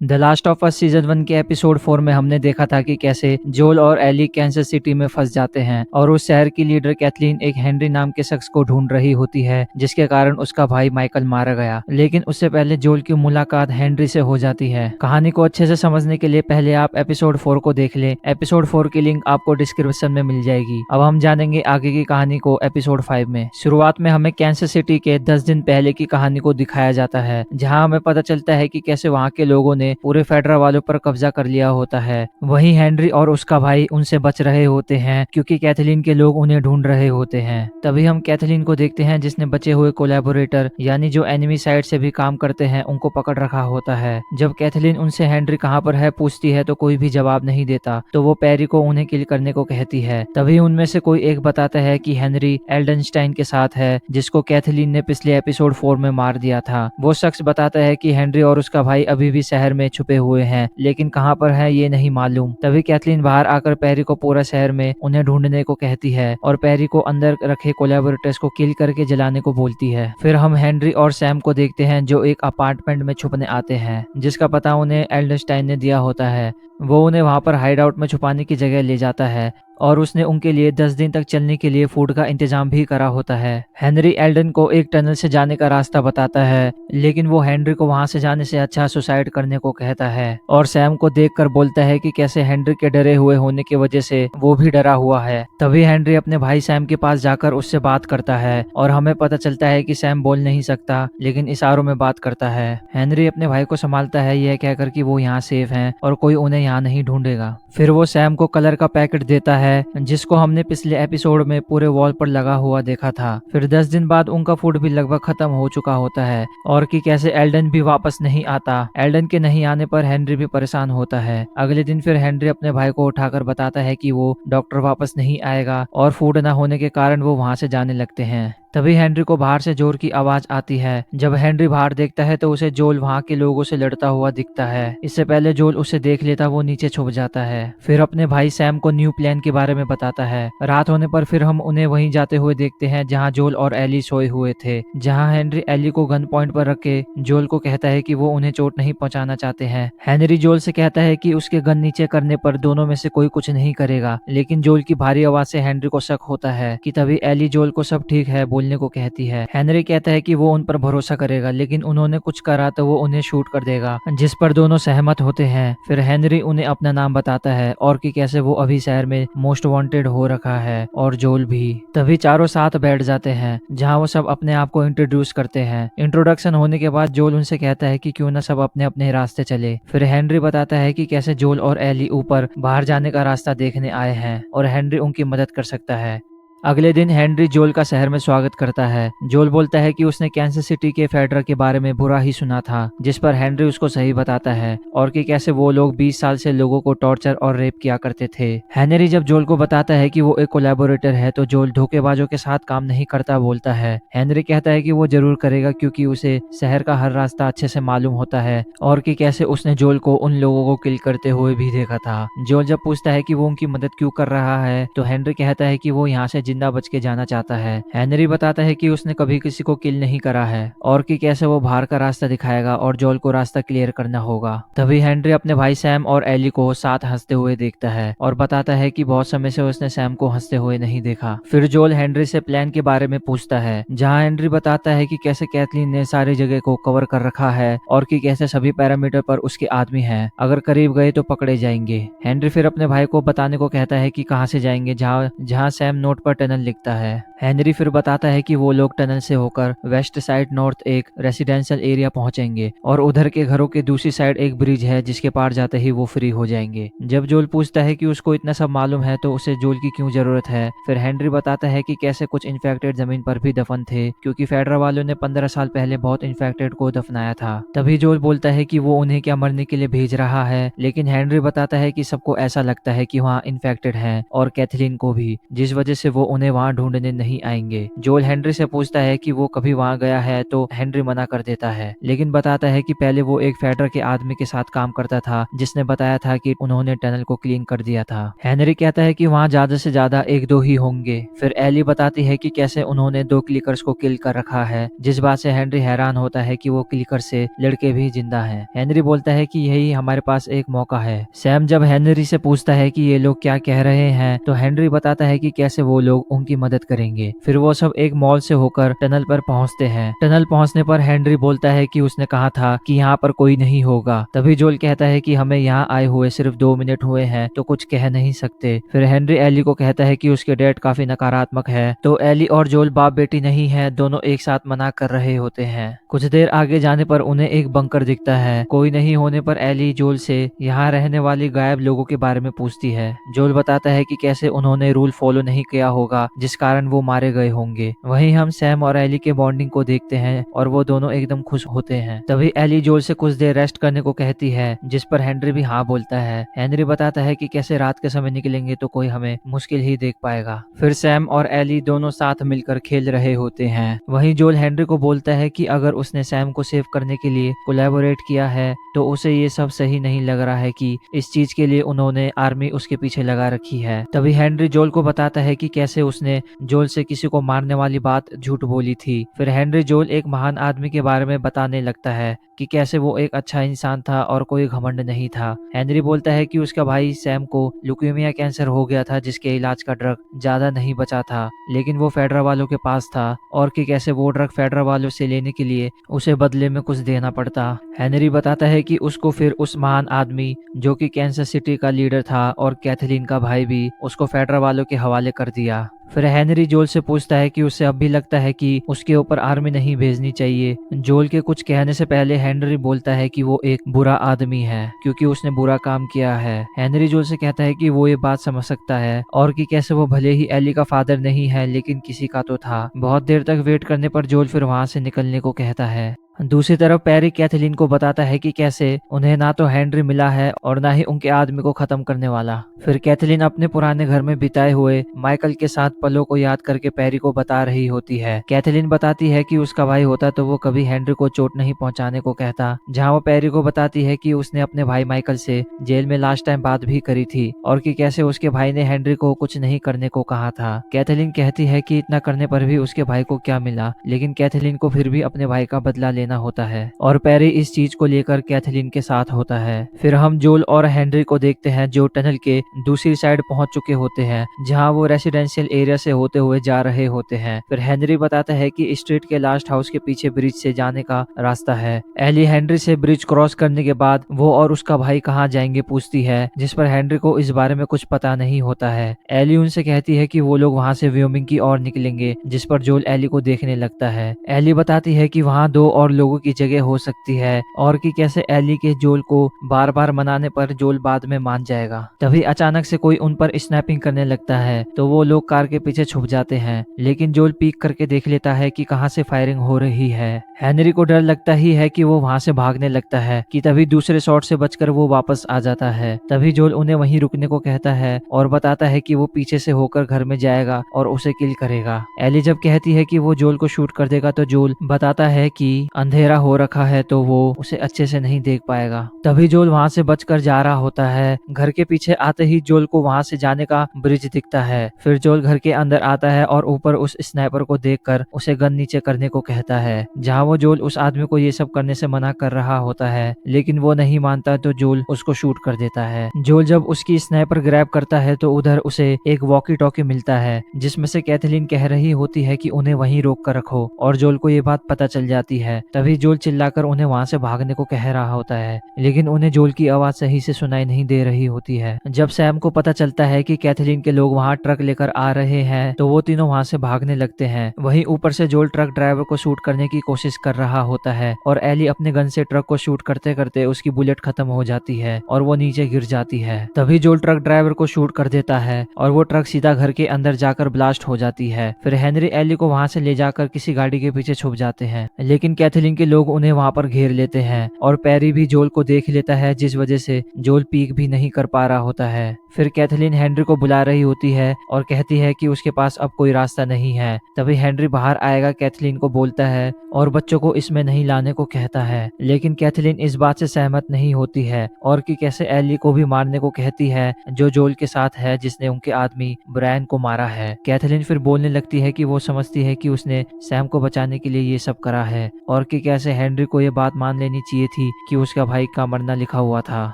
The last of us season 1 के episode 4 में हमने देखा था कि कैसे जोल और एली कैंसस सिटी में फंस जाते हैं और उस शहर की लीडर कैथलीन एक हेनरी नाम के शख्स को ढूंढ रही होती है जिसके कारण उसका भाई माइकल मारा गया। लेकिन उससे पहले जोल की मुलाकात हेनरी से हो जाती है। कहानी को अच्छे से समझने के लिए पहले आप एपिसोड 4 को देख लें। एपिसोड 4 की लिंक आपको डिस्क्रिप्शन में मिल जाएगी। अब हम जानेंगे आगे की कहानी को एपिसोड 5 में। शुरुआत में हमें कैंसस सिटी के 10 दिन पहले की कहानी को दिखाया जाता है, जहाँ हमें पता चलता है कि कैसे वहाँ के लोगों ने पूरे फेडरल वालों पर कब्जा कर लिया होता है। वहीं हेनरी और उसका भाई उनसे बच रहे होते हैं क्योंकि कैथलीन के लोग उन्हें ढूंढ रहे होते हैं। तभी हम कैथलीन को देखते हैं जिसने बचे हुए कोलैबोरेटर यानी जो एनिमी साइड से भी काम करते हैं उनको पकड़ रखा होता है। जब कैथलीन उनसे हेनरी कहाँ पर है पूछती है तो कोई भी जवाब नहीं देता, तो वो पैरी को उन्हें किल करने को कहती है। तभी उनमें से कोई एक बताता है कि हेनरी एल्डनस्टाइन के साथ है जिसको कैथलीन ने पिछले एपिसोड 4 में मार दिया था। वो शख्स बताता है कि हेनरी और उसका भाई अभी भी शहर में छुपे हुए हैं, लेकिन कहां पर है ये नहीं मालूम। तभी कैथलीन बाहर आकर पैरी को पूरा शहर में उन्हें ढूंढने को कहती है और पैरी को अंदर रखे कोलैबोरेटर्स को किल करके जलाने को बोलती है। फिर हम हेनरी और सैम को देखते हैं जो एक अपार्टमेंट में छुपने आते हैं जिसका पता उन्हें एल्डनस्टाइन ने दिया होता है। वो उन्हें वहां पर हाइड आउट में छुपाने की जगह ले जाता है और उसने उनके लिए 10 दिन तक चलने के लिए फूड का इंतजाम भी करा होता है। हेनरी एल्डन को एक टनल से जाने का रास्ता बताता है, लेकिन वो हेनरी को वहां से जाने से अच्छा सुसाइड करने को कहता है और सैम को देखकर बोलता है कि कैसे हेनरी के डरे हुए होने की वजह से वो भी डरा हुआ है। तभी हेनरी अपने भाई सैम के पास जाकर उससे बात करता है और हमें पता चलता है कि सैम बोल नहीं सकता लेकिन इशारों में बात करता है। हेनरी अपने भाई को संभालता है यह कहकर कि वो यहाँ सेफ हैं और कोई उन्हें यहाँ नहीं ढूंढेगा। फिर वो सैम को कलर का पैकेट देता है जिसको हमने पिछले एपिसोड में पूरे वॉल पर लगा हुआ देखा था। फिर 10 दिन बाद उनका फूड भी लगभग खत्म हो चुका होता है और कि कैसे एल्डन भी वापस नहीं आता। एल्डन के नहीं आने पर हेनरी भी परेशान होता है। अगले दिन फिर हेनरी अपने भाई को उठाकर बताता है कि वो डॉक्टर वापस नहीं आएगा और फूड न होने के कारण वो वहां से जाने लगते हैं। तभी हेनरी को बाहर से जोर की आवाज आती है। जब हेनरी बाहर देखता है तो उसे जोल वहां के लोगों से लड़ता हुआ दिखता है। इससे पहले जोल उसे देख लेता वो नीचे छुप जाता है। फिर अपने भाई सैम को न्यू प्लान के बारे में बताता है। रात होने पर फिर हम उन्हें वहीं जाते हुए देखते हैं जहां जोल और एली सोए हुए थे। जहां हेनरी एली को गन पॉइंट पर रख के जोल को कहता है कि वो उन्हें चोट नहीं पहुंचाना चाहते हैं। हेनरी जोल से कहता है कि उसके गन नीचे करने पर दोनों में से कोई कुछ नहीं करेगा, लेकिन जोल की भारी आवाज से हेनरी को शक होता है कि तभी एली जोल को सब ठीक है बोलने को कहती है। हेनरी कहता है कि वो उन पर भरोसा करेगा, लेकिन उन्होंने कुछ करा तो वो उन्हें शूट कर देगा, जिस पर दोनों सहमत होते हैं। फिर हेनरी उन्हें अपना नाम बताता है और कि कैसे वो अभी शहर में मोस्ट वांटेड हो रखा है और जोल भी। तभी चारों साथ बैठ जाते हैं जहां वो सब अपने आप को इंट्रोड्यूस करते हैं। इंट्रोडक्शन होने के बाद जोल उनसे कहता है कि क्यों ना सब अपने अपने रास्ते चले। फिर हेनरी बताता है कि कैसे जोल और एली ऊपर बाहर जाने का रास्ता देखने आए हैं और हेनरी उनकी मदद कर सकता है। अगले दिन हेनरी जोल का शहर में स्वागत करता है। जोल बोलता है कि उसने कैंसस सिटी के फेडरल के बारे में बुरा ही सुना था, जिस पर हेनरी उसको सही बताता है और कि कैसे वो लोग 20 साल से लोगों को टॉर्चर और रेप किया करते थे। हेनरी जब जोल को बताता है कि वो एक कोलैबोरेटर है तो जोल धोखेबाजों के साथ काम नहीं करता बोलता है। हेनरी कहता है कि वो जरूर करेगा क्योंकि उसे शहर का हर रास्ता अच्छे से मालूम होता है और कि कैसे उसने जोल को उन लोगों को किल करते हुए भी देखा था। जोल जब पूछता है कि वो उनकी मदद क्यों कर रहा है तो हेनरी कहता है कि वो यहाँ से जिंदा बच के जाना चाहता है। हेनरी बताता है कि उसने कभी किसी को किल नहीं करा है और कि कैसे वो बाहर का रास्ता दिखाएगा और जोल को रास्ता क्लियर करना होगा। तभी हेनरी अपने भाई सैम और एली को साथ हंसते हुए देखता है और बताता है कि बहुत समय से उसने सैम को हंसते हुए नहीं देखा। फिर जोल हेनरी से प्लान के बारे में पूछता है, जहाँ हेनरी बताता है कि कैसे कैथलीन ने सारी जगह को कवर कर रखा है और कि कैसे सभी पैरामीटर पर उसके आदमी हैं, अगर करीब गए तो पकड़े जाएंगे। हेनरी फिर अपने भाई को बताने को कहता है कि कहाँ से जाएंगे, जहाँ सैम नोट पर टनल लिखता है। हेनरी फिर बताता है कि वो लोग टनल से होकर वेस्ट साइड नॉर्थ एक रेसिडेंशियल एरिया पहुंचेंगे और उधर के घरों के दूसरी साइड एक ब्रिज है जिसके पार जाते ही वो फ्री हो जाएंगे। जब जोल पूछता है कि उसको इतना सब मालूम है तो उसे जोल की क्यों जरूरत है, फिर हेनरी बताता है कि कैसे कुछ इन्फेक्टेड जमीन पर भी दफन थे क्योंकि फेडरल वालों ने 15 साल पहले बहुत इन्फेक्टेड को दफनाया था। तभी जोल बोलता है कि वो उन्हें क्या मरने के लिए भेज रहा है, लेकिन हेनरी बताता है कि सबको ऐसा लगता है कि वहाँ इन्फेक्टेड है और कैथलीन को भी, जिस वजह से वो उन्हें वहाँ ढूंढने नहीं आएंगे। जोल हेनरी से पूछता है कि वो कभी वहाँ गया है तो हेनरी मना कर देता है, लेकिन बताता है कि पहले वो एक फेडरर के आदमी के साथ काम करता था जिसने बताया था कि उन्होंने टनल को क्लीन कर दिया था। हेनरी कहता है कि वहाँ ज्यादा से ज्यादा एक दो ही होंगे। फिर एली बताती है कि कैसे उन्होंने 2 क्लिकर्स को किल कर रखा है, जिस बात से हेनरी हैरान होता है कि वो क्लिकर से लड़के भी जिंदा हैं। हेनरी बोलता है कि यही हमारे पास एक मौका है। सैम जब हेनरी से पूछता है कि ये लोग क्या कह रहे हैं तो हेनरी बताता है कि कैसे वो लोग उनकी मदद करेंगे। फिर वो सब एक मॉल से होकर टनल पर पहुंचते हैं। टनल पहुंचने पर हेनरी बोलता है कि उसने कहा था कि यहाँ पर कोई नहीं होगा। तभी जोल कहता है कि हमें यहाँ आए हुए सिर्फ 2 मिनट हुए हैं तो कुछ कह नहीं सकते। फिर हेनरी एली को कहता है कि उसके डैड काफी नकारात्मक है, तो एली और जोल बाप बेटी नहीं है, दोनों एक साथ मना कर रहे होते हैं। कुछ देर आगे जाने पर उन्हें एक बंकर दिखता है। कोई नहीं होने पर एली जोल से यहाँ रहने वाली गायब लोगों के बारे में पूछती है। जोल बताता है कि कैसे उन्होंने रूल फॉलो नहीं किया होगा जिस कारण वो मारे गए होंगे। वहीं हम सैम और एली के बॉन्डिंग को देखते हैं और वो दोनों एकदम खुश होते हैं। तभी एली जोल से कुछ देर रेस्ट करने को कहती है, जिस पर हेनरी भी हाँ बोलता है। हेनरी बताता है कि कैसे रात के समय निकलेंगे तो कोई हमें मुश्किल ही देख पाएगा। फिर सैम और एली दोनों साथ मिलकर खेल रहे होते हैं। वहीं जोल हेनरी को बोलता है कि अगर उसने सैम को सेव करने के लिए कोलैबोरेट किया है तो उसे ये सब सही नहीं लग रहा है कि इस चीज के लिए उन्होंने आर्मी उसके पीछे लगा रखी है। तभी हेनरी जोल को बताता है कि कैसे उसने जोल से किसी को मारने वाली बात झूठ बोली थी। फिर हेनरी जोल एक महान आदमी के बारे में बताने लगता है कि कैसे वो एक अच्छा इंसान था और कोई घमंड नहीं था। हेनरी बोलता है कि उसका भाई सैम को ल्यूकेमिया कैंसर हो गया था जिसके इलाज का ड्रग ज्यादा नहीं बचा था, लेकिन वो फेडरल वालों के पास था, और कि कैसे वो ड्रग फेडरल वालों से लेने के लिए उसे बदले में कुछ देना पड़ता। हेनरी बताता है कि उसको फिर उस महान आदमी जो कि कैंसस सिटी का लीडर था और कैथलीन का भाई भी, उसको फेडरल वालों के हवाले कर दिया। फिर हेनरी जोल से पूछता है कि उसे अब भी लगता है कि उसके ऊपर आर्मी नहीं भेजनी चाहिए। जोल के कुछ कहने से पहले हेनरी बोलता है कि वो एक बुरा आदमी है क्योंकि उसने बुरा काम किया है। हेनरी जोल से कहता है कि वो ये बात समझ सकता है और कि कैसे वो भले ही एली का फादर नहीं है लेकिन किसी का तो था। बहुत देर तक वेट करने पर जोल फिर वहां से निकलने को कहता है। दूसरी तरफ पैरी कैथलीन को बताता है कि कैसे उन्हें ना तो हेनरी मिला है और ना ही उनके आदमी को खत्म करने वाला। फिर कैथलीन अपने पुराने घर में बिताए हुए माइकल के साथ पलों को याद करके पैरी को बता रही होती है। कैथलीन बताती है कि उसका भाई होता तो वो कभी हेनरी को चोट नहीं पहुंचाने को कहता, जहां वो पैरी को बताती है कि उसने अपने भाई माइकल से जेल में लास्ट टाइम बात भी करी थी और कि कैसे उसके भाई ने हेनरी को कुछ नहीं करने को कहा था। कैथलीन कहती है कि इतना करने पर भी उसके भाई को क्या मिला, लेकिन कैथलीन को फिर भी अपने भाई का बदला लेना होता है और पैरी इस चीज को लेकर कैथलीन के साथ होता है। फिर हम जोल और हेनरी को देखते हैं जो टनल के दूसरी साइड पहुंच चुके होते हैं, जहां वो रेसिडेंशियल एरिया से होते हुए जा रहे होते हैं। फिर हेनरी बताता है कि स्ट्रीट के लास्ट हाउस के पीछे ब्रिज से जाने का रास्ता है। एली हेनरी से ब्रिज क्रॉस करने के बाद वो और उसका भाई कहाँ जाएंगे पूछती है, जिस पर हेनरी को इस बारे में कुछ पता नहीं होता है। एली उनसे कहती है कि वो लोग वहां से व्योमिंग की ओर निकलेंगे, जिस पर जोल एली को देखने लगता है। एली बताती है कि वहां 2 और लोगों की जगह हो सकती है और कि कैसे एली के जोल को बार बार मनाने पर जोल बाद में मान जाएगा। तभी अचानक से कोई उन पर स्नैपिंग करने लगता है तो वो लोग कार के पीछे छुप जाते हैं, लेकिन जोल पीक करके देख लेता है कि कहां से फायरिंग हो रही है। हेनरी को डर लगता ही है कि वो वहां से भागने लगता है कि तभी दूसरे शॉट से बचकर वो वापस आ जाता है। तभी जोल उन्हें वहीं रुकने को कहता है और बताता है कि वो पीछे से होकर घर में जाएगा और उसे किल करेगा। एली जब कहती है कि वो जोल को शूट कर देगा तो जोल बताता है कि अंधेरा हो रखा है तो वो उसे अच्छे से नहीं देख पाएगा। तभी जोल वहां से बचकर जा रहा होता है। घर के पीछे आते ही जोल को वहां से जाने का ब्रिज दिखता है। फिर जोल घर के अंदर आता है और ऊपर उस स्नाइपर को देखकर उसे गन नीचे करने को कहता है, जहां वो जोल उस आदमी को ये सब करने से मना कर रहा होता है, लेकिन वो नहीं मानता तो जोल उसको शूट कर देता है। जोल जब उसकी स्नाइपर ग्रैब करता है तो उधर उसे एक वॉकी टॉकी मिलता है जिसमें से कैथलीन कह रही होती है कि उन्हें वहीं रोक कर रखो, और जोल को ये बात पता चल जाती है। तभी जोल चिल्लाकर उन्हें वहां से भागने को कह रहा होता है, लेकिन उन्हें जोल की आवाज सही से सुनाई नहीं दे रही होती है। जब सैम को पता चलता है कि कैथलीन के लोग वहां ट्रक लेकर आ रहे हैं तो वो तीनों वहां से भागने लगते हैं। वहीं ऊपर से जोल ट्रक ड्राइवर को शूट करने की कोशिश कर रहा होता है और एली अपने गन से ट्रक को शूट करते करते उसकी बुलेट खत्म हो जाती है और वो नीचे गिर जाती है। तभी जोल ट्रक ड्राइवर को शूट कर देता है और वो ट्रक सीधा घर के अंदर जाकर ब्लास्ट हो जाती है। फिर हेनरी एली को वहां से ले जाकर किसी गाड़ी के पीछे छुप जाते हैं, लेकिन कैथलीन के लोग उन्हें वहां पर घेर लेते हैं और पेरी भी जोल को देख लेता है, जिस वजह से जोल पीक भी नहीं कर पा रहा होता है। फिर कैथलीन हेनरी को बुला रही होती है और कहती है कि उसके पास अब कोई रास्ता नहीं है। तभी हेनरी बाहर आएगा, कैथलीन को बोलता है और बच्चों को इसमें नहीं लाने को कहता है, लेकिन कैथलीन इस बात से सहमत नहीं होती है और कि कैसे एली को भी मारने को कहती है जो जोल के साथ है, जिसने उनके आदमी ब्रायन को मारा है। कैथलीन फिर बोलने लगती है कि वो समझती है कि उसने सैम को बचाने के लिए ये सब करा है और कि कैसे हेनरी को ये बात मान लेनी चाहिए थी कि उसका भाई का मरना लिखा हुआ था।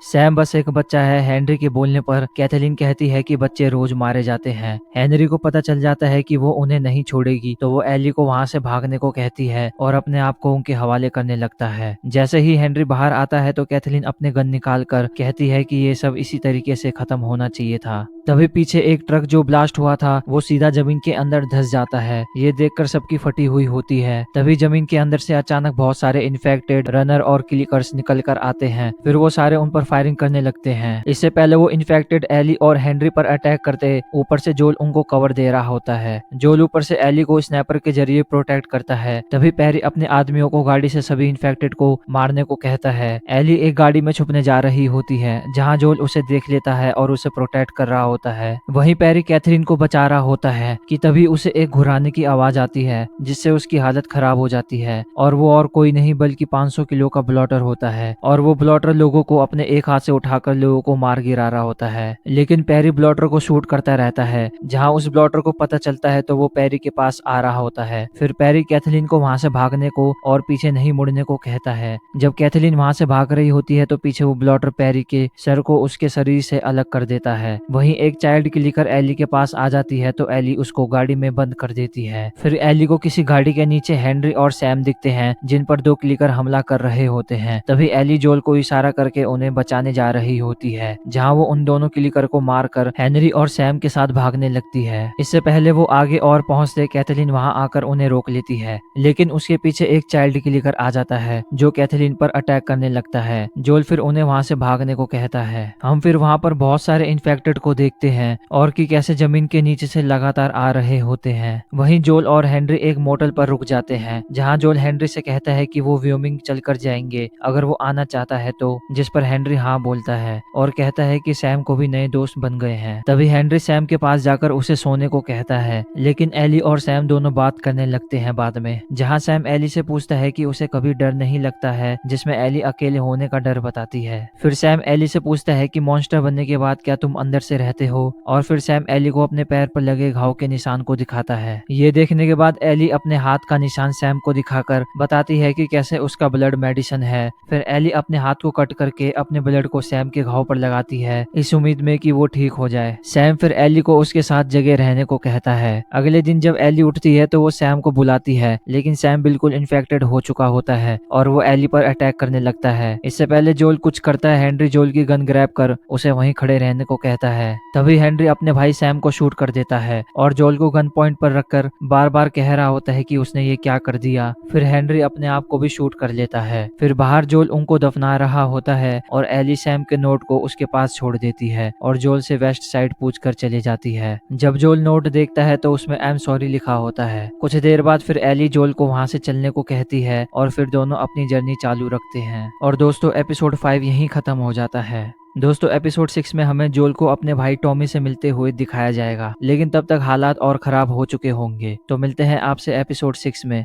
सैम बस एक बच्चा है। हेनरी के बोलने पर कैथलीन कहती है कि बच्चे रोज मारे जाते हैं। हेनरी को पता चल जाता है कि वो उन्हें नहीं छोड़ेगी, तो वो एली को वहां से भागने को कहती है और अपने आप को उनके हवाले करने लगता है। जैसे ही हेनरी बाहर आता है तो कैथलीन अपने गन निकाल कर कहती है कि ये सब इसी तरीके से खत्म होना चाहिए था। तभी पीछे एक ट्रक जो ब्लास्ट हुआ था वो सीधा जमीन के अंदर धंस जाता है। ये देखकर सबकी फटी हुई होती है। तभी जमीन के अंदर से अचानक बहुत सारे इन्फेक्टेड रनर और क्लिकर्स निकल कर आते हैं। फिर वो सारे उन पर फायरिंग करने लगते हैं। इससे पहले वो इन्फेक्टेड एली और हेनरी पर अटैक करते, ऊपर से जोल उनको कवर दे रहा होता है। जोल ऊपर से एली को स्नैपर के जरिए प्रोटेक्ट करता है। तभी पेरी अपने आदमियों को गाड़ी से सभी इन्फेक्टेड को मारने को कहता है। एली एक गाड़ी में छुपने जा रही होती है, जहाँ जोल उसे देख लेता है और उसे प्रोटेक्ट कर रहा होता है। वहीं पेरी कैथरीन को बचा रहा होता है कि तभी उसे एक घुराने की आवाज आती है, जिससे उसकी हालत खराब हो जाती है और वो और कोई नहीं बल्कि 500 किलो का ब्लॉटर होता है और वो ब्लॉटर लोगों को अपने एक हाथ से उठाकर लोगों को मार गिरा रहा होता है। लेकिन पेरी ब्लॉटर को शूट करता रहता है। जहाँ उस ब्लॉटर को पता चलता है तो वो पेरी के पास आ रहा होता है। फिर पेरी कैथलीन को वहां से भागने को और पीछे नहीं मुड़ने को कहता है। जब कैथलीन वहां से भाग रही होती है तो पीछे वो ब्लॉटर पेरी के सर को उसके शरीर से अलग कर देता है। वहीं एक चाइल्ड क्लिकर एली के पास आ जाती है तो एली उसको गाड़ी में बंद कर देती है। फिर एली को किसी गाड़ी के नीचे हेनरी और सैम दिखते हैं, जिन पर 2 क्लिकर हमला कर रहे होते हैं। तभी एली जोल को इशारा करके उन्हें बचाने जा रही होती है, जहाँ वो उन दोनों क्लिकर को मारकर हेनरी और सैम के साथ भागने लगती है। इससे पहले वो आगे और पहुंचते कैथलीन वहां आकर उन्हें रोक लेती है, लेकिन उसके पीछे एक चाइल्ड क्लिकर आ जाता है जो कैथलीन पर अटैक करने लगता है। जोल फिर उन्हें वहां से भागने को कहता है। हम फिर वहां पर बहुत सारे इन्फेक्टेड को देखते हैं और कि कैसे जमीन के नीचे से लगातार आ रहे होते हैं। वहीं जोल और हेनरी एक मोटल पर रुक जाते हैं, जहां जोल हेनरी से कहता है कि वो व्योमिंग चलकर जाएंगे अगर वो आना चाहता है तो, जिस पर हेनरी हाँ बोलता है और कहता है कि सैम को भी नए दोस्त बन गए हैं। तभी हेनरी सैम के पास जाकर उसे सोने को कहता है, लेकिन एली और सैम दोनों बात करने लगते हैं बाद में, जहाँ सैम एली से पूछता है कि उसे कभी डर नहीं लगता है, जिसमें एली अकेले होने का डर बताती है। फिर सैम एली से पूछता है कि मॉन्स्टर बनने के बाद क्या तुम अंदर से रहते हो, और फिर सैम एली को अपने पैर पर लगे घाव के निशान को दिखाता है। ये देखने के बाद एली अपने हाथ का निशान सैम को दिखाकर बताती है कि कैसे उसका ब्लड मेडिसिन है। फिर एली अपने हाथ को कट करके अपने ब्लड को सैम के घाव पर लगाती है, इस उम्मीद में कि वो ठीक हो जाए। सैम फिर एली को उसके साथ जगह रहने को कहता है। अगले दिन जब एली उठती है तो वो सैम को बुलाती है, लेकिन सैम बिल्कुल इन्फेक्टेड हो चुका होता है और वो एली पर अटैक करने लगता है। इससे पहले जोल कुछ करता है, हेनरी जोल की गन ग्रैब कर उसे वहीं खड़े रहने को कहता है। तभी हेनरी अपने भाई सैम को शूट कर देता है और जोल को गन पॉइंट पर रखकर बार बार कह रहा होता है कि उसने ये क्या कर दिया। फिर हेनरी अपने आप को भी शूट कर लेता है। फिर बाहर जोल उनको दफना रहा होता है और एली सैम के नोट को उसके पास छोड़ देती है और जोल से वेस्ट साइड पूछ कर चली जाती है। जब जोल नोट देखता है तो उसमें आई एम सॉरी लिखा होता है। कुछ देर बाद फिर एली जोल को वहां से चलने को कहती है और फिर दोनों अपनी जर्नी चालू रखते हैं। और दोस्तों एपिसोड 5 यहीं खत्म हो जाता है। दोस्तों एपिसोड 6 में हमें जोल को अपने भाई टॉमी से मिलते हुए दिखाया जाएगा, लेकिन तब तक हालात और खराब हो चुके होंगे। तो मिलते हैं आपसे एपिसोड 6 में।